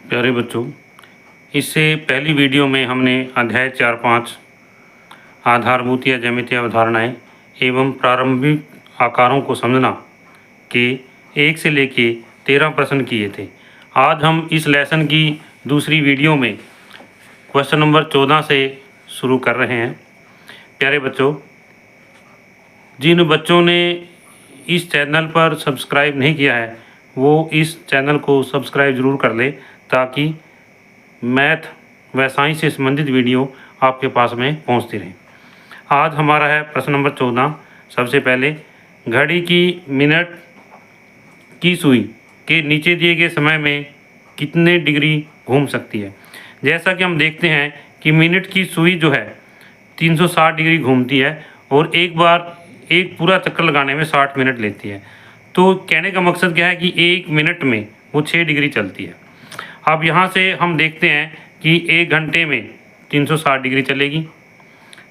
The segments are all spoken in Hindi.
प्यारे बच्चों, इससे पहली वीडियो में हमने अध्याय 4-5 आधारभूत या ज्यामितीय अवधारणाएं एवं प्रारंभिक आकारों को समझना के 1 से लेके 13 प्रश्न किए थे। आज हम इस लेसन की दूसरी वीडियो में क्वेश्चन नंबर 14 से शुरू कर रहे हैं। प्यारे बच्चों, जिन बच्चों ने इस चैनल पर सब्सक्राइब नहीं किया है वो इस चैनल को सब्सक्राइब ज़रूर कर ले, ताकि मैथ व साइंस से संबंधित वीडियो आपके पास में पहुंचती रहे। आज हमारा है प्रश्न नंबर 14। सबसे पहले, घड़ी की मिनट की सुई के नीचे दिए गए समय में कितने डिग्री घूम सकती है। जैसा कि हम देखते हैं कि मिनट की सुई जो है 360 डिग्री घूमती है और एक बार एक पूरा चक्कर लगाने में 60 मिनट लेती है। तो कहने का मकसद क्या है कि 1 मिनट में वो 6 डिग्री चलती है। अब यहाँ से हम देखते हैं कि 1 घंटे में 360 डिग्री चलेगी,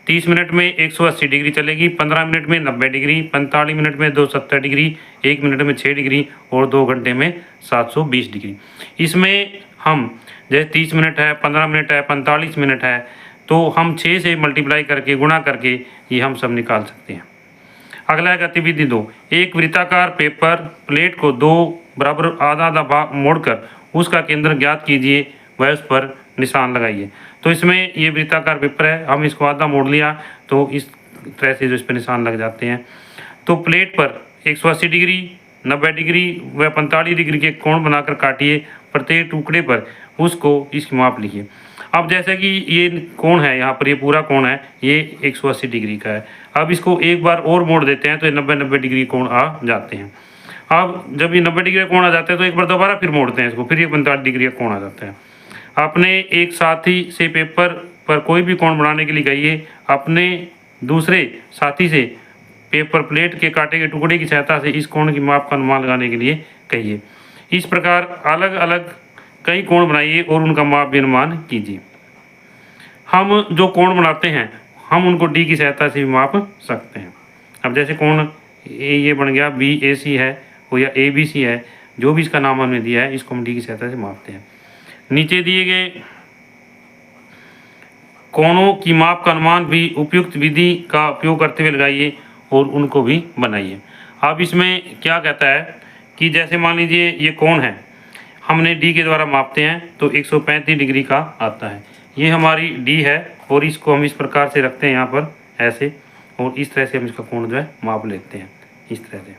30 मिनट में 180 डिग्री चलेगी, 15 मिनट में 90 डिग्री, 45 मिनट में 270 डिग्री, 1 मिनट में 6 डिग्री और 2 घंटे में 720 डिग्री। इसमें हम जैसे 30 मिनट है, 15 मिनट है, 45 मिनट है, तो हम 6 से मल्टीप्लाई करके गुणा करके ये हम सब निकाल सकते हैं। अगला है गतिविधि 2। एक वृत्ताकार पेपर प्लेट को 2 बराबर आधा आधा भाग मोड़कर उसका केंद्र ज्ञात कीजिए व उस पर निशान लगाइए। तो इसमें ये वृत्ताकार पेपर है, हम इसको आधा मोड़ लिया तो इस तरह से जो इस पर निशान लग जाते हैं। तो प्लेट पर 180 डिग्री, 90 डिग्री व 45 डिग्री के कोण बनाकर काटिए। प्रत्येक टुकड़े पर उसको इसकी माप लिखिए। अब जैसे कि ये कोण है, यहाँ पर ये पूरा कोण है, ये 180 डिग्री का है। अब इसको एक बार और मोड़ देते हैं तो ये 90 डिग्री कोण आ जाते हैं। अब जब ये 90 डिग्री कोण आ जाते हैं तो एक बार दोबारा फिर मोड़ते हैं इसको, फिर ये 45 डिग्री का कोण आ जाता है। अपने एक साथी से पेपर पर कोई भी कोण बनाने के लिए कहिए। अपने दूसरे साथी से पेपर प्लेट के काटे गए टुकड़े की सहायता से इस कोण की माप का अनुमान लगाने के लिए कहिए। इस प्रकार अलग अलग कई कोण बनाइए और उनका माप भी अनुमान कीजिए। हम जो कोण बनाते हैं हम उनको डी की सहायता से भी माप सकते हैं। अब जैसे कोण ये बन गया BAC है और या ABC है, जो भी इसका नाम हमने दिया है इसको हम डी की सहायता से मापते हैं। नीचे दिए गए कोणों की माप का अनुमान भी उपयुक्त विधि का उपयोग करते हुए लगाइए और उनको भी बनाइए। अब इसमें क्या कहता है कि जैसे मान लीजिए ये कोण है, हमने डी के द्वारा मापते हैं तो 135 डिग्री का आता है। ये हमारी डी है और इसको हम इस प्रकार से रखते हैं यहाँ पर ऐसे, और इस तरह से हम इसका कोण जो है माप लेते हैं इस तरह से।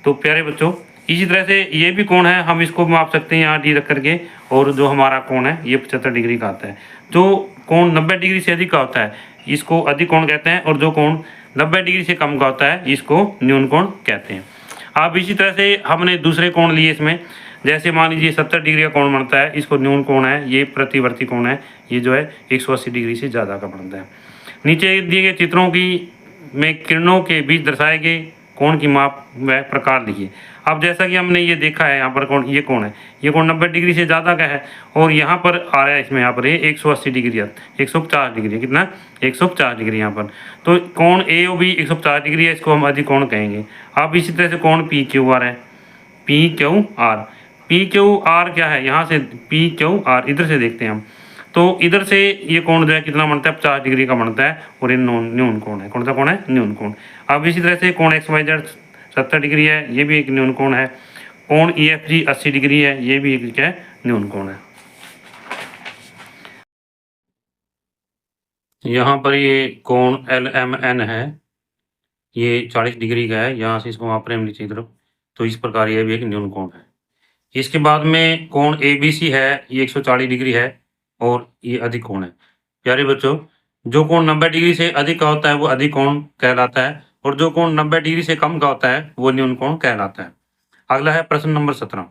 तो प्यारे बच्चों, इसी तरह से ये भी कोण है, हम इसको माप सकते हैं यहाँ डी रख करके। और जो हमारा कोण है ये 75 डिग्री का आता है। जो कोण 90 डिग्री से अधिक का होता है इसको अधिक कोण कहते हैं, और जो कोण 90 डिग्री से कम का होता है इसको न्यून कोण कहते हैं। अब इसी तरह से हमने दूसरे कोण लिए इसमें, जैसे मान लीजिए 70 डिग्री का कोण बनता है, इसको न्यून कोण है, ये प्रतिवर्ती कोण है, ये जो है 180 डिग्री से ज़्यादा का बनता है। नीचे दिए गए चित्रों की में किरणों के बीच दर्शाए गए कोण की माप व प्रकार लिखिए। अब जैसा कि हमने ये देखा है यहाँ पर कोण, ये कोण है, ये कोण 90 डिग्री से ज़्यादा का है और यहाँ पर आ रहा है इसमें, यहाँ पर ये 180 डिग्री 150 डिग्री कितना 150 डिग्री यहाँ पर। तो कोण AOB 150 डिग्री है, इसको हम अधिक कोण कहेंगे। अब इसी तरह से कोण PQR है, PQR क्या है, यहाँ से PQR इधर से देखते हैं हम, तो इधर से ये कोण जो है कितना बनता है 50 डिग्री का बनता है और ये न्यून कोण है। कौन सा कोण है? न्यून कोण। अब इसी तरह से कोण XYZ 70 डिग्री है, ये भी एक न्यून कोण है। कोण EFG 80 डिग्री है, ये भी एक क्या है न्यून कोण है। यहाँ पर ये कोण LMN है, ये 40 डिग्री का है, यहाँ से इसको माप रहे हैं नीचे की तरफ, तो इस प्रकार ये भी एक न्यून कोण है। इसके बाद में कोण ABC है, ये 140 डिग्री है और ये अधिक कोण है। प्यारे बच्चों, जो कोण 90 डिग्री से अधिक का होता है वो अधिक कोण कहलाता है, और जो कोण 90 डिग्री से कम का होता है वो न्यून कोण कहलाता है। अगला है प्रश्न नंबर 17।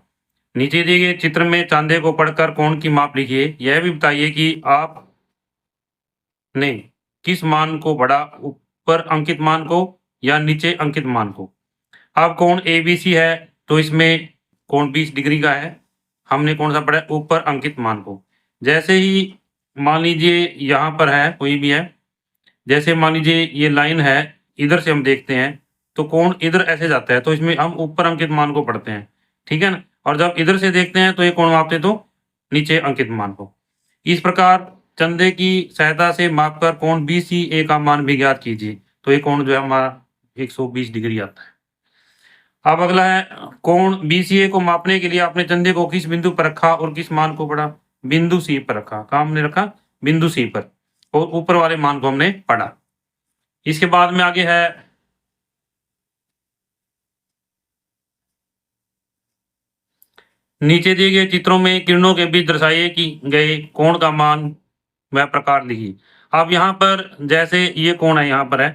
नीचे दिए गए चित्र में चांदे को पढ़कर कोण की माप लिखिए। यह भी बताइए कि आपने किस मान को पढ़ा, ऊपर अंकित मान को या नीचे अंकित मान को। अब कोण ABC है तो इसमें कोण 20 डिग्री का है, हमने कौन सा पढ़ा है ऊपर अंकित मान को। जैसे ही मान लीजिए यहाँ पर है कोई भी है, जैसे मान लीजिए ये लाइन है, इधर से हम देखते हैं तो कोण इधर ऐसे जाता है, तो इसमें हम ऊपर अंकित मान को पढ़ते हैं, ठीक है ना। और जब इधर से देखते हैं तो ये कोण मापते तो नीचे अंकित मान को। इस प्रकार चंदे की सहायता से मापकर कोण BCA का मान भी ज्ञात कीजिए। तो ये कोण जो है हमारा 120 डिग्री आता है। अब अगला है कोण BCA को मापने के लिए आपने चंदे को किस बिंदु पर रखा और किस मान को पढ़ा? बिंदु C पर रखा। कहाँ हमने रखा? बिंदु C पर, और ऊपर वाले मान को हमने पढ़ा। इसके बाद में आगे है नीचे दिए गए चित्रों में किरणों के बीच दर्शाए कि गए कोण का मान वह प्रकार लिखिए। अब यहाँ पर जैसे ये कोण है यहाँ पर है,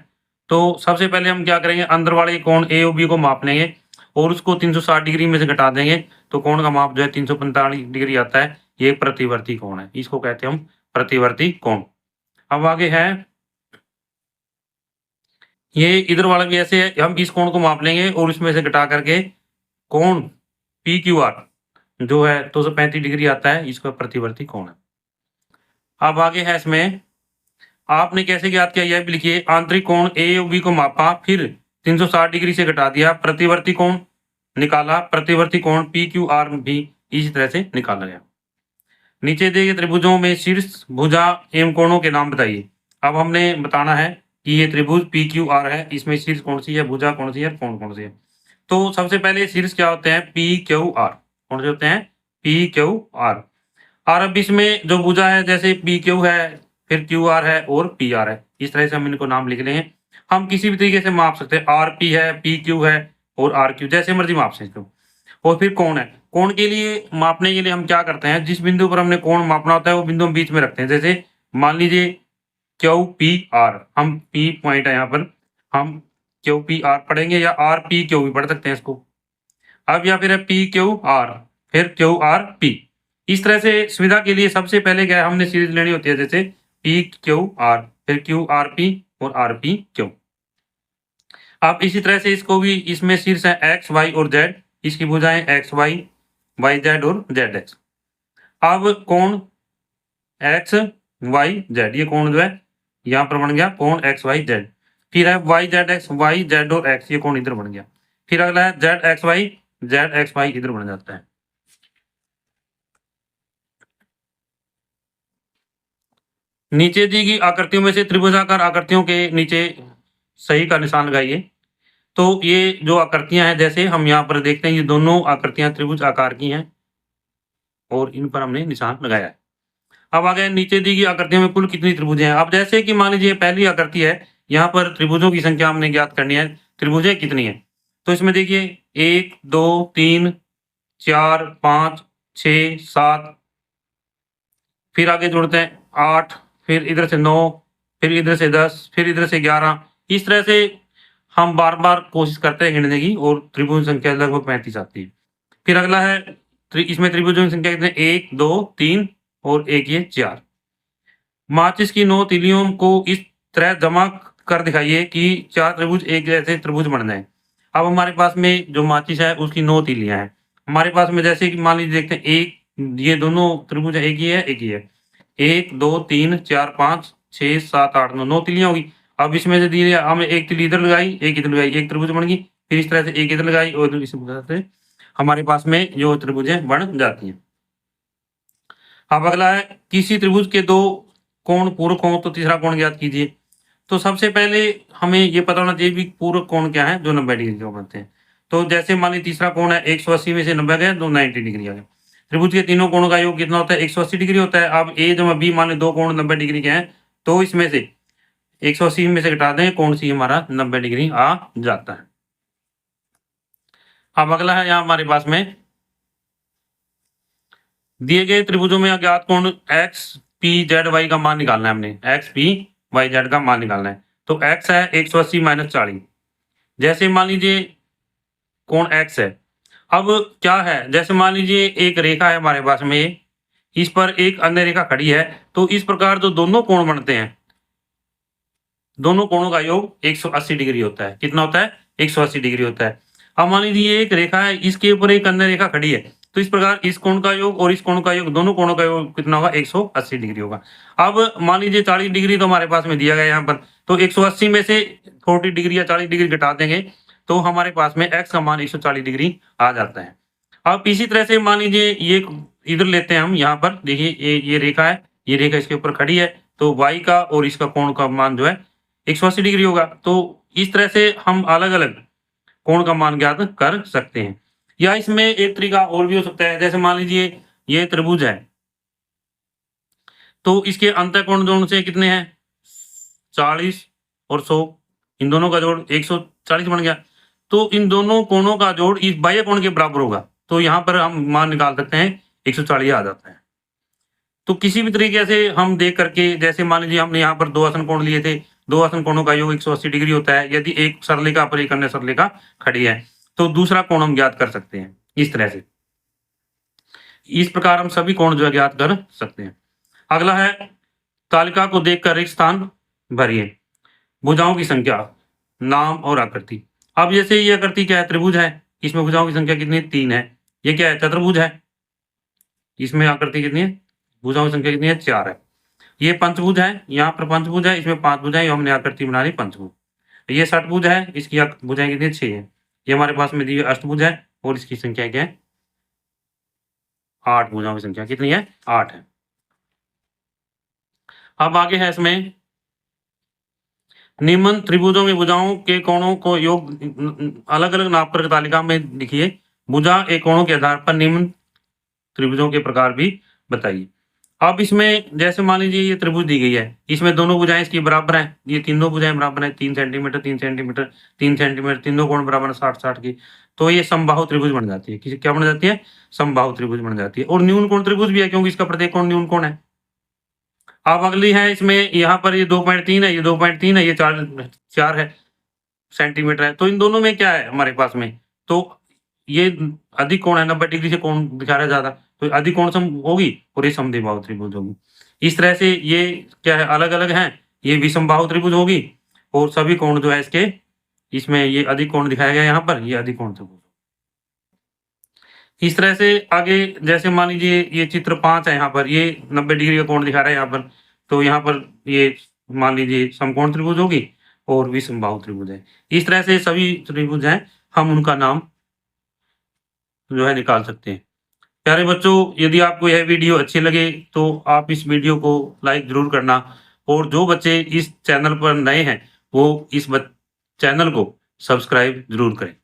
तो सबसे पहले हम क्या करेंगे, अंदर वाले कोण A और B को माप लेंगे और उसको 360 डिग्री में से घटा देंगे, तो कोण का माप जो है 345 डिग्री आता है। ये एक प्रतिवर्ती कोण है, इसको कहते हैं हम प्रतिवर्ती कोण। अब आगे है ये इधर वाला भी ऐसे है, हम इस कोण को माप लेंगे और इसमें से घटा करके कोण PQR जो है 235 डिग्री आता है, इसका प्रतिवर्ती कोण है। अब आगे है इसमें आपने कैसे ज्ञात किया यह भी लिखिए। आंतरिक कोण A और B को मापा, फिर 360 डिग्री से घटा दिया, प्रतिवर्ती कोण निकाला, प्रतिवर्ती कोण PQR भी इसी तरह से निकाला गया। नीचे दिए गए त्रिभुजों में शीर्ष भुजा एवं कोणों के नाम बताइए। अब हमने बताना है कि ये त्रिभुज PQR है, इसमें शीर्ष कौन सी है, भुजा कौन सी है, कोण कौन सी है। तो सबसे पहले शीर्ष क्या होते हैं? PQR। कौन से होते हैं? PQR। और अब इसमें जो भुजा है जैसे PQ है, फिर QR है और PR है, इस तरह से हम इनको नाम लिख लेंगे। हम किसी भी तरीके से माप सकते हैं, RP है, PQ है और RQ, जैसे मर्जी माप सकते हो। और फिर कोण है, कोण के लिए मापने के लिए हम क्या करते हैं, जिस बिंदु पर हमने कोण मापना होता है वो बिंदु हम बीच में रखते हैं। जैसे मान लीजिए QPR, हम P पॉइंट है यहाँ पर, हम QPR पढ़ेंगे या RPQ भी पढ़ सकते हैं इसको। अब या फिर है PQR फिर QRP। इस तरह से सुविधा के लिए सबसे पहले क्या है, हमने सीरीज लेनी होती है, जैसे PQR फिर QRP और RPQ। अब इसी तरह से इसको भी, इसमें शीर्ष है X Y और Z, इसकी भुजाएं XY YZ और ZX। अब कोण XYZ, ये कोण जो है यहाँ पर बन गया कोण XYZ। फिर है YZX, YZ और X, ये कोण इधर बन गया। फिर अगला है ZXY, ZXY इधर बन जाता है। नीचे दी गई आकृतियों में से त्रिभुजाकार आकृतियों के नीचे सही का निशान लगाइए। तो ये जो आकृतियां हैं, जैसे हम यहाँ पर देखते हैं, ये दोनों आकृतियां त्रिभुज आकार की हैं और इन पर हमने निशान लगाया है। अब आगे नीचे दी गई आकृतियों में कुल कितनी त्रिभुजें हैं। अब जैसे कि मान लीजिए पहली आकृति है, यहाँ पर त्रिभुजों की संख्या हमने ज्ञात करनी है, त्रिभुजें कितनी है। तो इसमें देखिए 1 2 3 4 5 6 7, फिर आगे जोड़ते हैं 8, फिर इधर से 9, फिर इधर से 10, फिर इधर से 11। इस तरह से हम बार बार कोशिश करते हैं गिनने की और त्रिभुज संख्या लगभग 35 आती है। फिर अगला है इसमें त्रिभुजों की संख्या कितने, 1 2 3 और एक ये 4। माचिस की 9 तीलियों को इस तरह जमा कर दिखाइए कि 4 त्रिभुज एक जैसे त्रिभुज बन जाए। अब हमारे पास में जो माचिस है उसकी 9 तीलियां हैं हमारे पास में, जैसे कि मान लीजिए देखते हैं, एक ये दोनों त्रिभुज एक ही है, एक ही है, 1 2 3 4 5 6 7 8 9 तीलियां होगी। अब इसमें से दिए हमने एक तीली इधर लगाई, एक इधर लगाई, एक त्रिभुज बन गई। फिर इस तरह से एक इधर लगाई और इस तरह से हमारे पास में जो त्रिभुजें बन जाती हैं। अब अगला है किसी त्रिभुज के दो कोण पूरक हों तो तीसरा कोण ज्ञात कीजिए। तो सबसे पहले हमें ये पता होना चाहिए कि पूरक कोण क्या है, जो 90 डिग्री के बनते हैं। तो जैसे मान लीजिए तीसरा कोण है 180 में से 90 गया तो 90 डिग्री आ गया। त्रिभुज के तीनों कोणों का योग कितना होता है, 180 डिग्री होता है। अब A जमा B मान ली दो कोण 90 डिग्री के हैं, तो इसमें से 180 में से घटा दें, कोण C हमारा 90 डिग्री आ जाता है। अब अगला है यहाँ हमारे पास में दिए गए त्रिभुजों में अज्ञात कोण XPZY का मान निकालना है। हमने XPYZ का मान निकालना है। तो X है 180 माइनस 40। जैसे मान लीजिए कोण X है, अब क्या है, जैसे मान लीजिए एक रेखा है हमारे पास में, इस पर एक अन्य रेखा खड़ी है, तो इस प्रकार जो दोनों कोण बनते हैं, दोनों कोणों का योग 180 डिग्री होता है। कितना होता है, 180 डिग्री होता है। अब मान लीजिए एक रेखा है, इसके ऊपर एक अन्य रेखा खड़ी है, तो इस प्रकार इस कोण का योग और इस कोण का योग, दोनों कोणों का योग कितना होगा, 180 डिग्री होगा। अब मान लीजिए 40 डिग्री तो हमारे पास में दिया गया यहाँ पर, तो 180 में से 40 डिग्री या 40 डिग्री घटा देंगे तो हमारे पास में x का मान 140 डिग्री आ जाता है। अब इसी तरह से मान लीजिए ये इधर लेते हैं हम, यहाँ पर देखिए ये रेखा है, ये रेखा इसके ऊपर खड़ी है, तो y का और इसका कोण का मान जो है 180 डिग्री होगा। तो इस तरह से हम अलग-अलग कोण का मान ज्ञात कर सकते हैं। या इसमें एक तरीका और भी हो सकता है, जैसे मान लीजिए ये त्रिभुज है, तो इसके अंतःकोण दोनों से कितने हैं 40 और 100, इन दोनों का जोड़ 140 बन गया। तो इन दोनों कोणों का जोड़ इस बाह्य कोण के बराबर होगा, तो यहाँ पर हम मान निकाल सकते हैं 140 आ जाता है। तो किसी भी तरीके से हम देख करके, जैसे मान लीजिए हमने यहाँ पर 2 आसन कोण लिए थे, 2 आसन कोणों का योग 180 डिग्री होता है। यदि एक सरलिका पर एक अन्य सरलिका खड़ी है, तो दूसरा कोण हम ज्ञात कर सकते हैं इस तरह से। इस प्रकार हम सभी कोण जो है ज्ञात कर सकते हैं। अगला है तालिका को देखकर एक स्थान भरिए। भुजाओं की संख्या, नाम और आकृति। अब जैसे ये आकृति क्या है, त्रिभुज है, इसमें भुजाओं की संख्या कितनी है 3 है। ये क्या है, चतुर्भुज है, इसमें आकृति कितनी है, भुजाओं की संख्या कितनी है 4 है। ये पंचभुज है, यहाँ पर पंचभुज है, इसमें 5 भुजाएं, हमने आकृति बना ली पंचभुज। ये षटभुज है, इसकी भुजाएं कितनी है 6 है। ये हमारे पास में दी अष्टभुज है और इसकी संख्या क्या है 8, भुजाओं की संख्या कितनी है 8 है। अब आगे है इसमें निम्न त्रिभुजों में भुजाओं के कोणों को योग अलग अलग नाप कर तालिका में लिखिए। भुजा एक कोणों के आधार पर निम्न त्रिभुजों के प्रकार भी बताइए। अब इसमें जैसे मान लीजिए ये त्रिभुज दी गई है, इसमें दोनों भुजाएं इसकी बराबर हैं, ये तीनों भुजाएं बराबर हैं, 3 सेंटीमीटर 3 सेंटीमीटर 3 सेंटीमीटर, तीनों कोण बराबर है 60-60 की। तो ये समबाहु त्रिभुज बन जाती है। क्या बन जाती है, समबाहु त्रिभुज बन जाती है। और न्यून कोण त्रिभुज भी है, क्योंकि इसका प्रत्येक कोण न्यून कोण है। अब अगली है इसमें, यहाँ पर ये 2.3 है, ये 2.3 है, ये 4 है सेंटीमीटर है। तो इन दोनों में क्या है हमारे पास में, तो ये अधिक कोण है, 90 डिग्री से कोण दिखा रहा है ज्यादा, तो अधिक कोण सम होगी और ये समद्विबाहु त्रिभुज होगी। इस तरह से ये क्या है, अलग अलग हैं, ये विषमबाहु त्रिभुज होगी और सभी कोण जो है इसके, इसमें ये अधिक कोण दिखाया गया यहाँ पर, ये अधिक कोण त्रिभुज। इस तरह से आगे जैसे मान लीजिए ये चित्र 5 है, यहाँ पर ये 90 डिग्री का कोण दिखा रहा है यहाँ पर, तो यहाँ पर ये मान लीजिए समकोण त्रिभुज होगी और विषमबाहु त्रिभुज है। इस तरह से सभी त्रिभुज हैं, हम उनका नाम जो है निकाल सकते हैं। प्यारे बच्चों, यदि आपको यह वीडियो अच्छी लगे तो आप इस वीडियो को लाइक जरूर करना, और जो बच्चे इस चैनल पर नए हैं वो इस चैनल को सब्सक्राइब जरूर करें।